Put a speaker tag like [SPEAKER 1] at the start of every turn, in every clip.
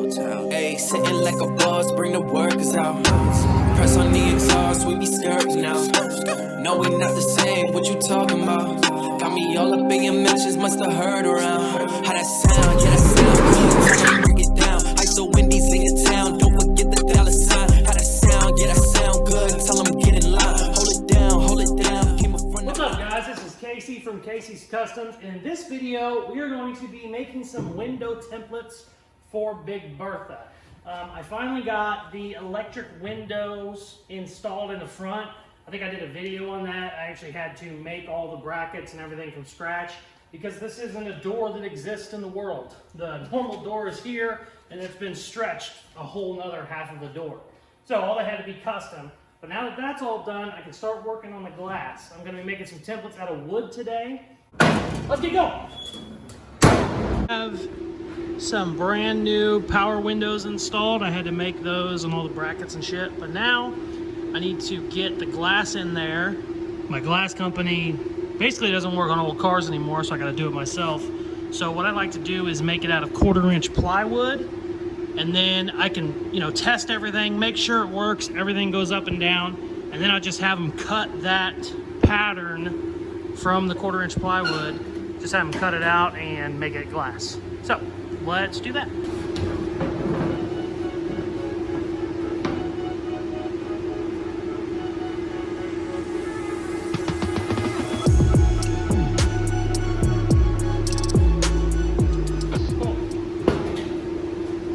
[SPEAKER 1] Motown. Ayy, sitting like a boss, bring the workers out. Press on the exhaust, we be skirting now. No, we not the same, what you talking about? Got me all up in your mentions, must have heard around. How that sound, yeah, that sound good. Break it down, ice the Wendy's in your town. Don't forget the dollar sign. How that sound, yeah, that sound good. Tell them get in line. Hold it down, hold it down. Came up from
[SPEAKER 2] What's up, guys? This is Casey from Casey's Customs. In this video, we are going to be making some window templates for Big Bertha. I finally got the electric windows installed in the front. I think I did a video on that. I actually had to make all the brackets and everything from scratch because this isn't a door that exists in the world. The normal door is here and it's been stretched a whole nother half of the door. So all that had to be custom. But now that that's all done, I can start working on the glass. I'm going to be making some templates out of wood today. Let's get going. I have some brand new power windows installed. I had to make those and all the brackets and shit. But now I need to get the glass in there. My glass company basically doesn't work on old cars anymore, so I got to do it myself. So what I like to do is make it out of 1/4-inch plywood. And then I can, test everything, make sure it works, everything goes up and down, and then I'll just have them cut that pattern from the 1/4-inch plywood, just have them cut it out and make it glass. So, let's do that.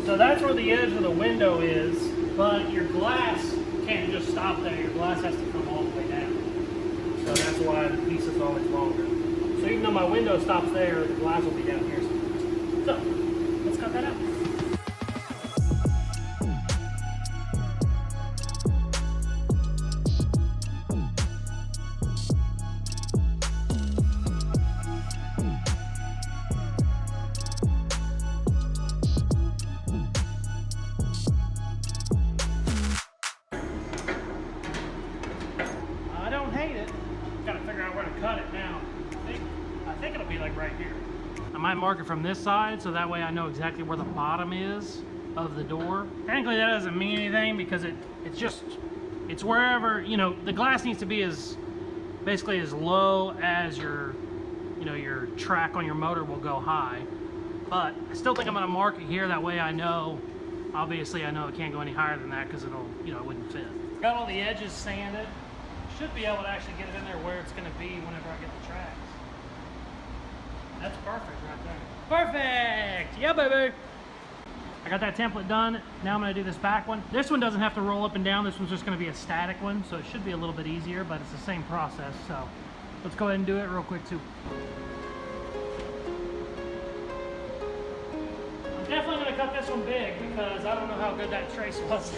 [SPEAKER 2] So that's where the edge of the window is, but your glass can't just stop there. Your glass has to come all the way down. So that's why the piece is always longer. So even though my window stops there, the glass will be down here somewhere. So let's cut that out. Gotta figure out where to cut it now. I think it'll be like right here. I might mark it from this side so that way I know exactly where the bottom is of the door. Technically that doesn't mean anything because it's wherever, the glass needs to be basically as low as your track on your motor will go high. But I still think I'm gonna mark it here, that way I know, obviously I know it can't go any higher than that because it wouldn't fit. Got all the edges sanded. Should be able to actually get it in there where it's going to be whenever I get the tracks. That's perfect right there. Perfect! Yeah, baby! I got that template done. Now I'm going to do this back one. This one doesn't have to roll up and down. This one's just going to be a static one, so it should be a little bit easier, but it's the same process. So let's go ahead and do it real quick too. I'm definitely going to cut this one big because I don't know how good that trace was.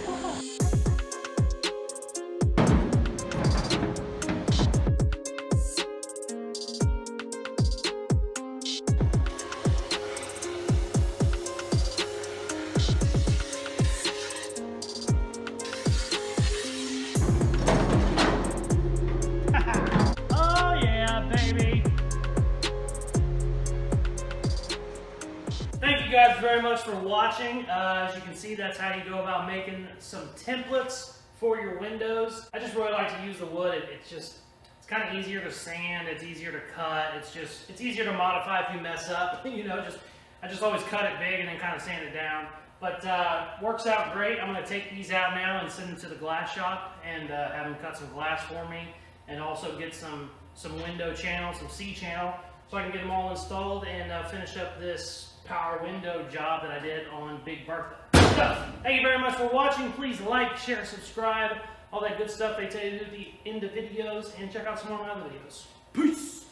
[SPEAKER 2] Thank you guys very much for watching. As you can see, that's how you go about making some templates for your windows. I just really like to use the wood. It's kind of easier to sand. It's easier to cut. It's easier to modify if you mess up. I just always cut it big and then kind of sand it down. But works out great. I'm going to take these out now and send them to the glass shop and have them cut some glass for me, and also get some window channel, some C channel, so I can get them all installed and finish up this power window job that I did on Big Bertha. So, thank you very much for watching. Please like, share, subscribe, all that good stuff they tell you to do in the videos, and check out some more of my other videos. Peace!